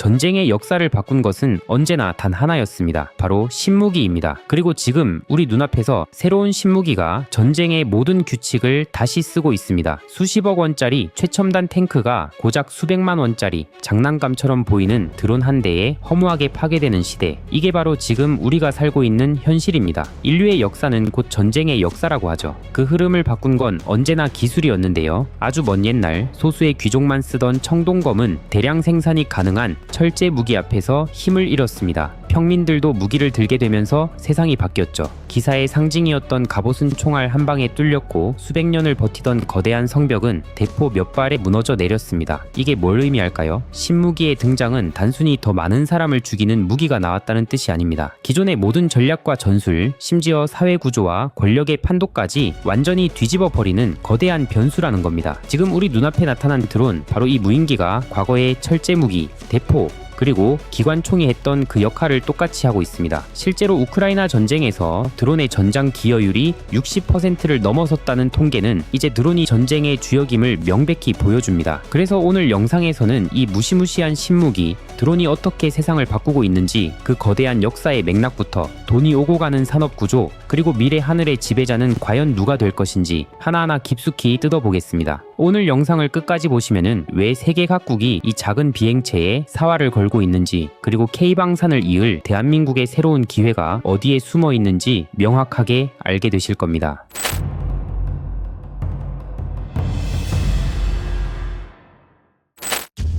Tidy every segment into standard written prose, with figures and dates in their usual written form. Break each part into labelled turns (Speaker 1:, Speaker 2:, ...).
Speaker 1: 전쟁의 역사를 바꾼 것은 언제나 단 하나였습니다. 바로 신무기입니다. 그리고 지금 우리 눈앞에서 새로운 신무기가 전쟁의 모든 규칙을 다시 쓰고 있습니다. 수십억 원짜리 최첨단 탱크가 고작 수백만 원짜리 장난감처럼 보이는 드론 한 대에 허무하게 파괴되는 시대. 이게 바로 지금 우리가 살고 있는 현실입니다. 인류의 역사는 곧 전쟁의 역사라고 하죠. 그 흐름을 바꾼 건 언제나 기술이었는데요. 아주 먼 옛날 소수의 귀족만 쓰던 청동검은 대량 생산이 가능한 철제 무기 앞에서 힘을 잃었습니다. 평민들도 무기를 들게 되면서 세상이 바뀌었죠. 기사의 상징이었던 갑옷은 총알 한 방에 뚫렸고 수백 년을 버티던 거대한 성벽은 대포 몇 발에 무너져 내렸습니다. 이게 뭘 의미할까요? 신무기의 등장은 단순히 더 많은 사람을 죽이는 무기가 나왔다는 뜻이 아닙니다. 기존의 모든 전략과 전술, 심지어 사회 구조와 권력의 판도까지 완전히 뒤집어 버리는 거대한 변수라는 겁니다. 지금 우리 눈앞에 나타난 드론, 바로 이 무인기가 과거의 철제 무기, 대포, 그리고 기관총이 했던 그 역할을 똑같이 하고 있습니다. 실제로 우크라이나 전쟁에서 드론의 전장 기여율이 60%를 넘어섰다는 통계는 이제 드론이 전쟁의 주역임을 명백히 보여줍니다. 그래서 오늘 영상에서는 이 무시무시한 신무기, 드론이 어떻게 세상을 바꾸고 있는지, 그 거대한 역사의 맥락부터 돈이 오고 가는 산업 구조, 그리고 미래 하늘의 지배자는 과연 누가 될 것인지 하나하나 깊숙이 뜯어보겠습니다. 오늘 영상을 끝까지 보시면은 왜 세계 각국이 이 작은 비행체에 사활을 걸고 있는지, 그리고 K방산을 이을 대한민국의 새로운 기회가 어디에 숨어 있는지 명확하게 알게 되실 겁니다.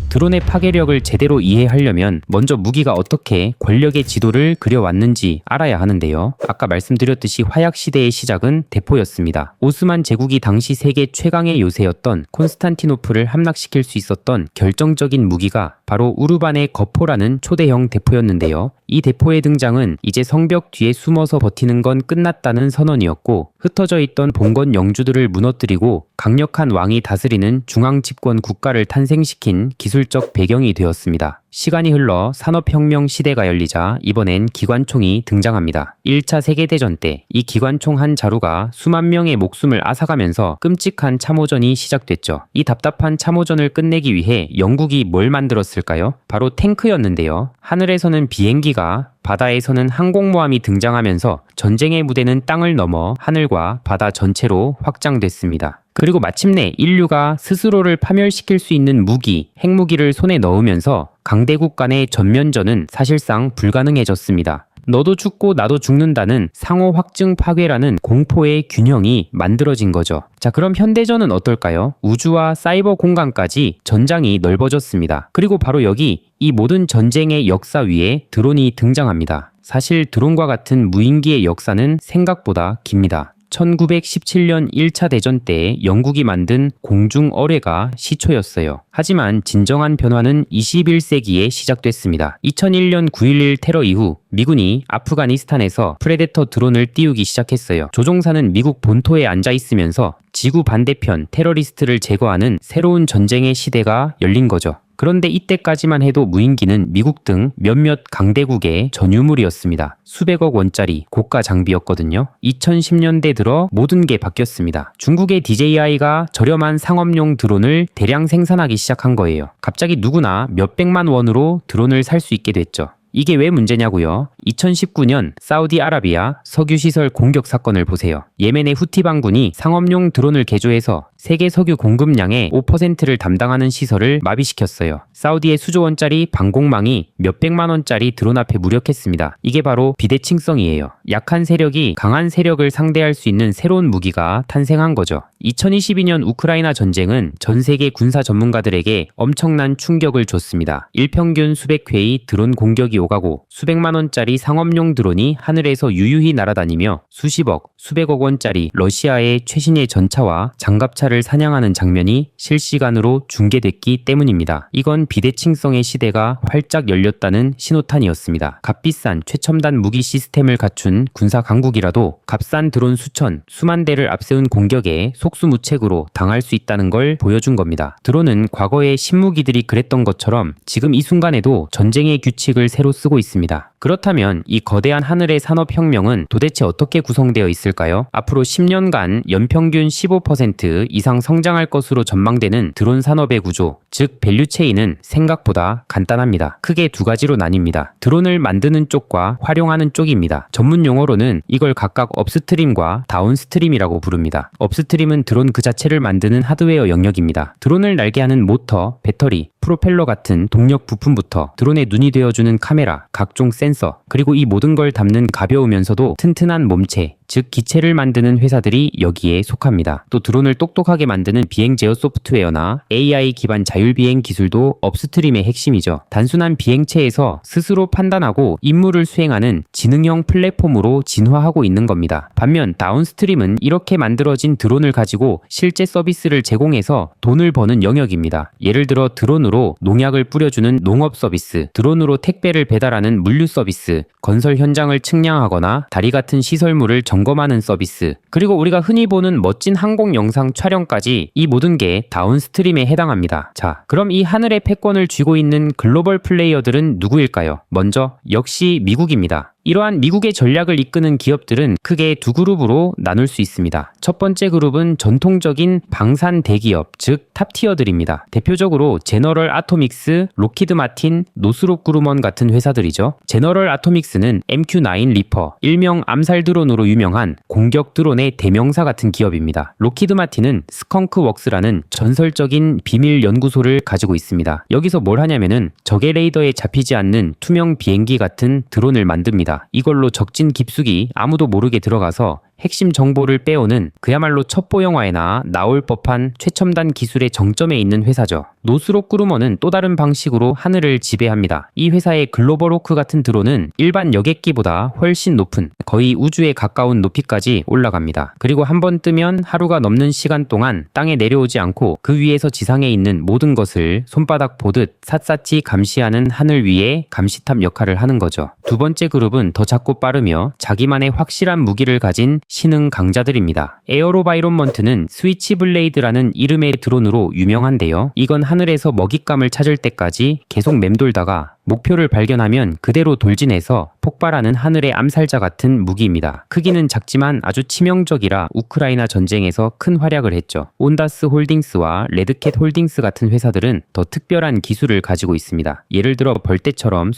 Speaker 1: 드론의 파괴력을 제대로 이해하려면 먼저 무기가 어떻게 권력의 지도를 그려왔는지 알아야 하는데요. 아까 말씀드렸듯이 화약시대의 시작은 대포였습니다. 오스만 제국이 당시 세계 최강의 요새였던 콘스탄티노플을 함락시킬 수 있었던 결정적인 무기가 바로 우르반의 거포라는 초대형 대포였는데요. 이 대포의 등장은 이제 성벽 뒤에 숨어서 버티는 건 끝났다는 선언이었고, 흩어져 있던 봉건 영주들을 무너뜨리고 강력한 왕이 다스리는 중앙집권 국가를 탄생시킨 기술적 배경이 되었습니다. 시간이 흘러 산업혁명 시대가 열리자 이번엔 기관총이 등장합니다. 1차 세계대전 때 이 기관총 한 자루가 수만 명의 목숨을 앗아가면서 끔찍한 참호전이 시작됐죠. 이 답답한 참호전을 끝내기 위해 영국이 뭘 만들었을까요? 바로 탱크였는데요. 하늘에서는 비행기가, 바다에서는 항공모함이 등장하면서 전쟁의 무대는 땅을 넘어 하늘과 바다 전체로 확장됐습니다. 그리고 마침내 인류가 스스로를 파멸시킬 수 있는 무기, 핵무기를 손에 넣으면서 강대국 간의 전면전은 사실상 불가능해졌습니다. 너도 죽고 나도 죽는다는 상호 확증 파괴라는 공포의 균형이 만들어진 거죠. 자, 그럼 현대전은 어떨까요? 우주와 사이버 공간까지 전장이 넓어졌습니다. 그리고 바로 여기 이 모든 전쟁의 역사 위에 드론이 등장합니다. 사실 드론과 같은 무인기의 역사는 생각보다 깁니다. 1917년 1차 대전 때 영국이 만든 공중 어뢰가 시초였어요. 하지만 진정한 변화는 21세기에 시작됐습니다. 2001년 9.11 테러 이후 미군이 아프가니스탄에서 프레데터 드론을 띄우기 시작했어요. 조종사는 미국 본토에 앉아 있으면서 지구 반대편 테러리스트를 제거하는 새로운 전쟁의 시대가 열린 거죠. 그런데 이때까지만 해도 무인기는 미국 등 몇몇 강대국의 전유물이었습니다. 수백억 원짜리 고가 장비였거든요. 2010년대 들어 모든 게 바뀌었습니다. 중국의 DJI가 저렴한 상업용 드론을 대량 생산하기 시작한 거예요. 갑자기 누구나 몇백만 원으로 드론을 살 수 있게 됐죠. 이게 왜 문제냐고요? 2019년 사우디아라비아 석유시설 공격 사건을 보세요. 예멘의 후티 반군이 상업용 드론을 개조해서 세계 석유 공급량의 5%를 담당하는 시설을 마비시켰어요. 사우디의 수조 원짜리 방공망이 몇백만 원짜리 드론 앞에 무력했습니다. 이게 바로 비대칭성이에요. 약한 세력이 강한 세력을 상대할 수 있는 새로운 무기가 탄생한 거죠. 2022년 우크라이나 전쟁은 전 세계 군사 전문가들에게 엄청난 충격을 줬습니다. 일평균 수백 회의 드론 공격이 오가고 수백만 원짜리 상업용 드론이 하늘에서 유유히 날아다니며 수십억, 수백억 원짜리 러시아의 최신의 전차와 장갑차를 사냥하는 장면이 실시간으로 중계됐기 때문입니다. 이건 비대칭성의 시대가 활짝 열렸다는 신호탄이었습니다. 값비싼 최첨단 무기 시스템을 갖춘 군사 강국이라도 값싼 드론 수천, 수만 대를 앞세운 공격에 속수무책으로 당할 수 있다는 걸 보여준 겁니다. 드론은 과거의 신무기들이 그랬던 것처럼 지금 이 순간에도 전쟁의 규칙을 새로 쓰고 있습니다. 그렇다면 이 거대한 하늘의 산업혁명은 도대체 어떻게 구성되어 있을까요? 앞으로 10년간 연평균 15% 이상 성장할 것으로 전망되는 드론 산업의 구조, 즉 밸류체인은 생각보다 간단합니다. 크게 두 가지로 나뉩니다. 드론을 만드는 쪽과 활용하는 쪽입니다. 전문 용어로는 이걸 각각 업스트림과 다운스트림이라고 부릅니다. 업스트림은 드론 그 자체를 만드는 하드웨어 영역입니다. 드론을 날게 하는 모터, 배터리, 프로펠러 같은 동력 부품부터 드론의 눈이 되어주는 카메라, 각종 센서, 그리고 이 모든 걸 담는 가벼우면서도 튼튼한 몸체, 즉 기체를 만드는 회사들이 여기에 속합니다. 또 드론을 똑똑하게 만드는 비행 제어 소프트웨어나 AI 기반 자율비행 기술도 업스트림의 핵심이죠. 단순한 비행체에서 스스로 판단하고 임무를 수행하는 지능형 플랫폼으로 진화하고 있는 겁니다. 반면 다운스트림은 이렇게 만들어진 드론을 가지고 실제 서비스를 제공해서 돈을 버는 영역입니다. 예를 들어 드론으로 농약을 뿌려주는 농업 서비스, 드론으로 택배를 배달하는 물류 서비스, 건설 현장을 측량하거나 다리 같은 시설물을 점검하는 서비스, 그리고 우리가 흔히 보는 멋진 항공 영상 촬영까지 이 모든 게 다운스트림에 해당합니다. 자, 그럼 이 하늘의 패권을 쥐고 있는 글로벌 플레이어들은 누구일까요? 먼저 역시 미국입니다. 이러한 미국의 전략을 이끄는 기업들은 크게 두 그룹으로 나눌 수 있습니다. 첫 번째 그룹은 전통적인 방산 대기업, 즉 탑티어들입니다. 대표적으로 제너럴 아토믹스, 로키드 마틴, 노스롭 그루먼 같은 회사들이죠. 제너럴 아토믹스는 MQ-9 리퍼, 일명 암살 드론으로 유명한 공격 드론의 대명사 같은 기업입니다. 로키드 마틴은 스컹크 웍스라는 전설적인 비밀 연구소를 가지고 있습니다. 여기서 뭘 하냐면은 적의 레이더에 잡히지 않는 투명 비행기 같은 드론을 만듭니다. 이걸로 적진 깊숙이 아무도 모르게 들어가서 핵심 정보를 빼오는 그야말로 첩보 영화에나 나올 법한 최첨단 기술의 정점에 있는 회사죠. 노스롭 그루먼은 또 다른 방식으로 하늘을 지배합니다. 이 회사의 글로벌 호크 같은 드론은 일반 여객기보다 훨씬 높은 거의 우주에 가까운 높이까지 올라갑니다. 그리고 한 번 뜨면 하루가 넘는 시간 동안 땅에 내려오지 않고 그 위에서 지상에 있는 모든 것을 손바닥 보듯 샅샅이 감시하는 하늘 위에 감시탑 역할을 하는 거죠. 두 번째 그룹은 더 작고 빠르며 자기만의 확실한 무기를 가진 신흥 강자들입니다. 에어로바이론먼트는 스위치블레이드라는 이름의 드론으로 유명한데요. 이건 하늘에서 먹잇감을 찾을 때까지 계속 맴돌다가 목표를 발견하면 그대로 돌진해서 폭발하는 하늘의 암살자 같은 무기입니다. 크기는 작지만 아주 치명적이라 우크라이나 전쟁에서 큰 활약을 했죠. 온다스 홀딩스와 레드캣 홀딩스 같은 회사들은 더 특별한 기술을 가지고 있습니다. 예를 들어 벌떼처럼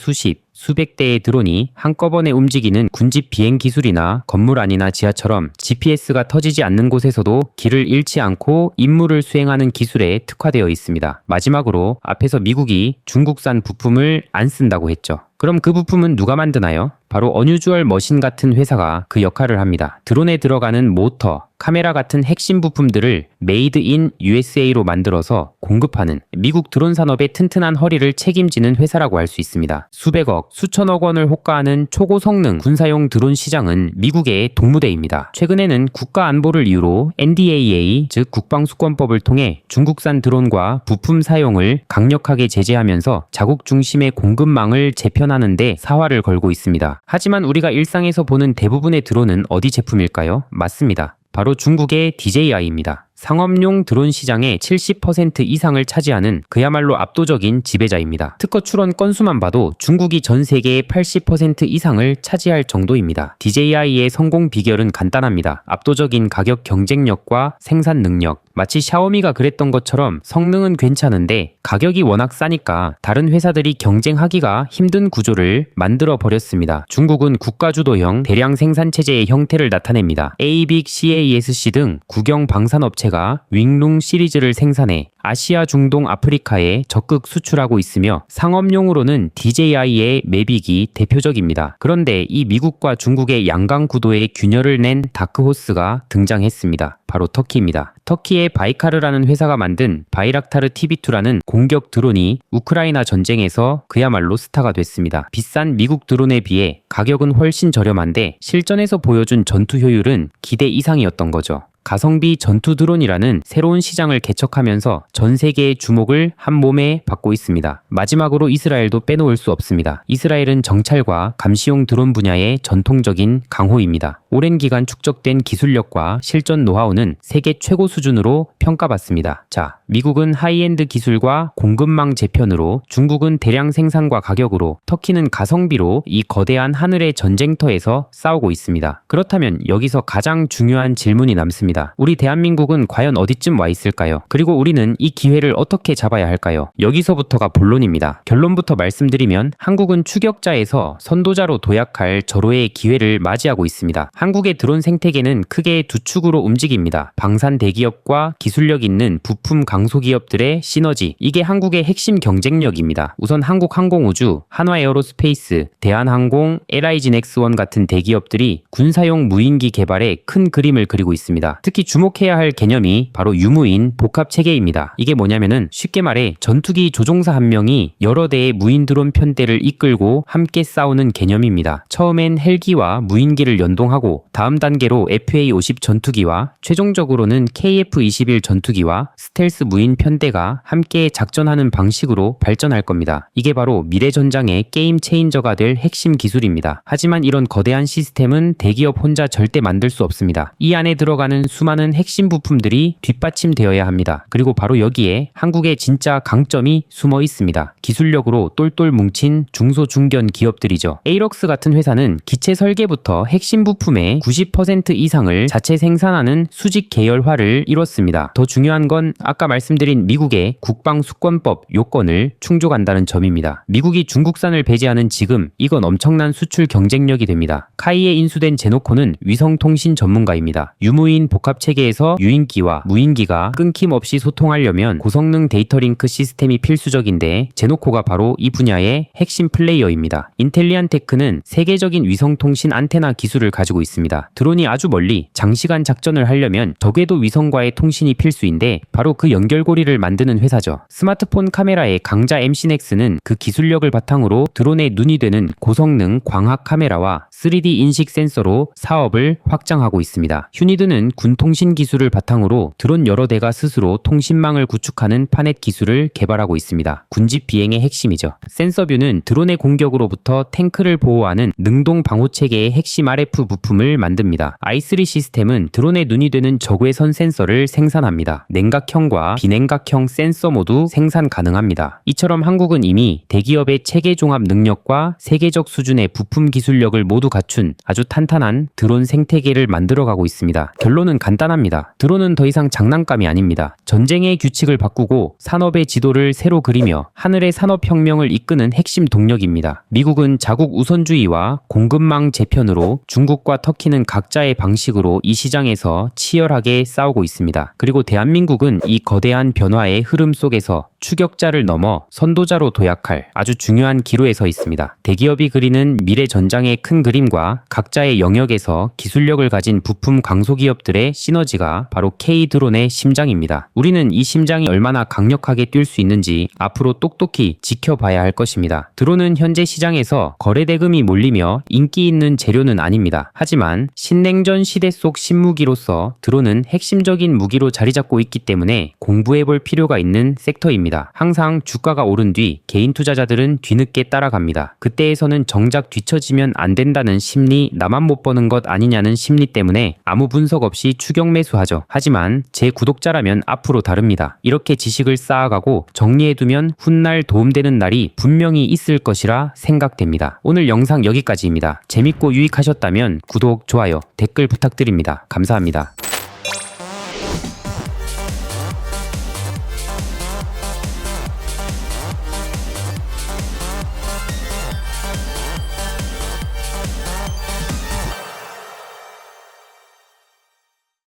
Speaker 1: 수백 대의 드론이 한꺼번에 움직이는 군집 비행 기술이나 건물 안이나 지하처럼 GPS가 터지지 않는 곳에서도 길을 잃지 않고 임무를 수행하는 기술에 특화되어 있습니다. 마지막으로 앞에서 미국이 중국산 부품을 안 쓴다고 했죠. 그럼 그 부품은 누가 만드나요? 바로 어뉴주얼 머신 같은 회사가 그 역할을 합니다. 드론에 들어가는 모터, 카메라 같은 핵심 부품들을 메이드 인 USA로 만들어서 공급하는 미국 드론 산업의 튼튼한 허리를 책임지는 회사라고 할 수 있습니다. 수백억, 수천억 원을 호가하는 초고성능 군사용 드론 시장은 미국의 동무대입니다. 최근에는 국가 안보를 이유로 NDAA, 즉 국방수권법을 통해 중국산 드론과 부품 사용을 강력하게 제재하면서 자국 중심의 공급망을 재편하는데 사활을 걸고 있습니다. 하지만 우리가 일상에서 보는 대부분의 드론은 어디 제품일까요? 맞습니다. 바로 중국의 DJI입니다. 상업용 드론 시장의 70% 이상을 차지하는 그야말로 압도적인 지배자입니다. 특허 출원 건수만 봐도 중국이 전 세계의 80% 이상을 차지할 정도입니다. DJI의 성공 비결은 간단합니다. 압도적인 가격 경쟁력과 생산 능력. 마치 샤오미가 그랬던 것처럼 성능은 괜찮은데 가격이 워낙 싸니까 다른 회사들이 경쟁하기가 힘든 구조를 만들어 버렸습니다. 중국은 국가주도형 대량 생산 체제의 형태를 나타냅니다. ABIC, CASC 등 국영 방산업체가 윙룽 시리즈를 생산해 아시아, 중동, 아프리카에 적극 수출하고 있으며 상업용으로는 DJI의 매빅이 대표적입니다. 그런데 이 미국과 중국의 양강 구도에 균열을 낸 다크호스가 등장했습니다. 바로 터키입니다. 터키의 바이카르라는 회사가 만든 바이락타르 TB2라는 공격 드론이 우크라이나 전쟁에서 그야말로 스타가 됐습니다. 비싼 미국 드론에 비해 가격은 훨씬 저렴한데 실전에서 보여준 전투 효율은 기대 이상이었던 거죠. 가성비 전투 드론이라는 새로운 시장을 개척하면서 전 세계의 주목을 한 몸에 받고 있습니다. 마지막으로 이스라엘도 빼놓을 수 없습니다. 이스라엘은 정찰과 감시용 드론 분야의 전통적인 강호입니다. 오랜 기간 축적된 기술력과 실전 노하우는 규모는 세계 최고 수준으로 평가받습니다. 자, 미국은 하이엔드 기술과 공급망 재편으로, 중국은 대량 생산과 가격으로, 터키는 가성비로 이 거대한 하늘의 전쟁터에서 싸우고 있습니다. 그렇다면 여기서 가장 중요한 질문이 남습니다. 우리 대한민국은 과연 어디쯤 와 있을까요? 그리고 우리는 이 기회를 어떻게 잡아야 할까요? 여기서부터가 본론입니다. 결론부터 말씀드리면 한국은 추격자에서 선도자로 도약할 절호의 기회를 맞이하고 있습니다. 한국의 드론 생태계는 크게 두 축으로 움직입니다. 방산 대기업과 기술력 있는 부품 강소기업들의 시너지, 이게 한국의 핵심 경쟁력입니다. 우선 한국항공우주, 한화에어로스페이스, 대한항공, LIG넥스원 같은 대기업들이 군사용 무인기 개발에 큰 그림을 그리고 있습니다. 특히 주목해야 할 개념이 바로 유무인 복합체계입니다. 이게 뭐냐면은 쉽게 말해 전투기 조종사 한 명이 여러 대의 무인 드론 편대를 이끌고 함께 싸우는 개념입니다. 처음엔 헬기와 무인기를 연동하고 다음 단계로 FA-50 전투기와 최종적으로는 KF-21 전투기와 스텔스 무인 편대가 함께 작전하는 방식으로 발전할 겁니다. 이게 바로 미래 전장의 게임 체인저가 될 핵심 기술입니다. 하지만 이런 거대한 시스템은 대기업 혼자 절대 만들 수 없습니다. 이 안에 들어가는 수많은 핵심 부품들이 뒷받침되어야 합니다. 그리고 바로 여기에 한국의 진짜 강점이 숨어 있습니다. 기술력으로 똘똘 뭉친 중소중견 기업들이죠. 에이럭스 같은 회사는 기체 설계부터 핵심 부품의 90% 이상을 자체 생산하는 수직 계열화를 이뤘습니다. 더 중요한 건 아까 말씀드린 미국의 국방수권법 요건을 충족한다는 점입니다. 미국이 중국산을 배제하는 지금, 이건 엄청난 수출 경쟁력이 됩니다. 카이에 인수된 제노코는 위성통신 전문가입니다. 유무인 복합체계에서 유인기와 무인기가 끊김없이 소통하려면 고성능 데이터 링크 시스템이 필수적인데 제노코가 바로 이 분야의 핵심 플레이어입니다. 인텔리안테크는 세계적인 위성통신 안테나 기술을 가지고 있습니다. 드론이 아주 멀리 장시간 작전을 하려면 적외도 위성과의 통신이 필수인데 바로 그 연결고리를 만드는 회사죠. 스마트폰 카메라의 강자 MC넥스는 그 기술력을 바탕으로 드론의 눈이 되는 고성능 광학 카메라와 3D 인식 센서로 사업을 확장하고 있습니다. 휴니드는 군통신 기술을 바탕으로 드론 여러 대가 스스로 통신망을 구축하는 파넷 기술을 개발하고 있습니다. 군집 비행의 핵심이죠. 센서뷰는 드론의 공격으로부터 탱크를 보호하는 능동 방호 체계의 핵심 RF 부품을 만듭니다. i3 시스템은 드론의 눈이 되는 적외선 센서를 생산합니다. 냉각형과 비냉각형 센서 모두 생산 가능합니다. 이처럼 한국은 이미 대기업의 체계 종합 능력과 세계적 수준의 부품 기술력을 모두 갖춘 아주 탄탄한 드론 생태계를 만들어가고 있습니다. 결론은 간단합니다. 드론은 더 이상 장난감이 아닙니다. 전쟁의 규칙을 바꾸고 산업의 지도를 새로 그리며 하늘의 산업혁명을 이끄는 핵심 동력입니다. 미국은 자국 우선주의와 공급망 재편으로, 중국과 터키는 각자의 방식으로 이 시장에서 치열하게 싸우고 있습니다. 그리고 대한민국은 이 거대한 변화의 흐름 속에서 추격자를 넘어 선도자로 도약할 아주 중요한 기로에 서 있습니다. 대기업이 그리는 미래 전장의 큰 그림과 각자의 영역에서 기술력을 가진 부품 강소기업들의 시너지가 바로 K-드론의 심장입니다. 우리는 이 심장이 얼마나 강력하게 뛸 수 있는지 앞으로 똑똑히 지켜봐야 할 것입니다. 드론은 현재 시장에서 거래대금이 몰리며 인기 있는 재료는 아닙니다. 하지만 신냉전 시대 속 신무기로서 드론은 핵심적인 무기로 자리 잡고 있기 때문에 공부해볼 필요가 있는 섹터입니다. 항상 주가가 오른 뒤 개인 투자자들은 뒤늦게 따라갑니다. 그때에서는 정작 뒤처지면 안 된다는 심리, 나만 못 버는 것 아니냐는 심리 때문에 아무 분석 없이 추격 매수하죠. 하지만 제 구독자라면 앞으로 다릅니다. 이렇게 지식을 쌓아가고 정리해두면 훗날 도움되는 날이 분명히 있을 것이라 생각됩니다. 오늘 영상 여기까지입니다. 재밌고 유익하셨다면 구독, 좋아요, 댓글 부탁드립니다. 감사합니다.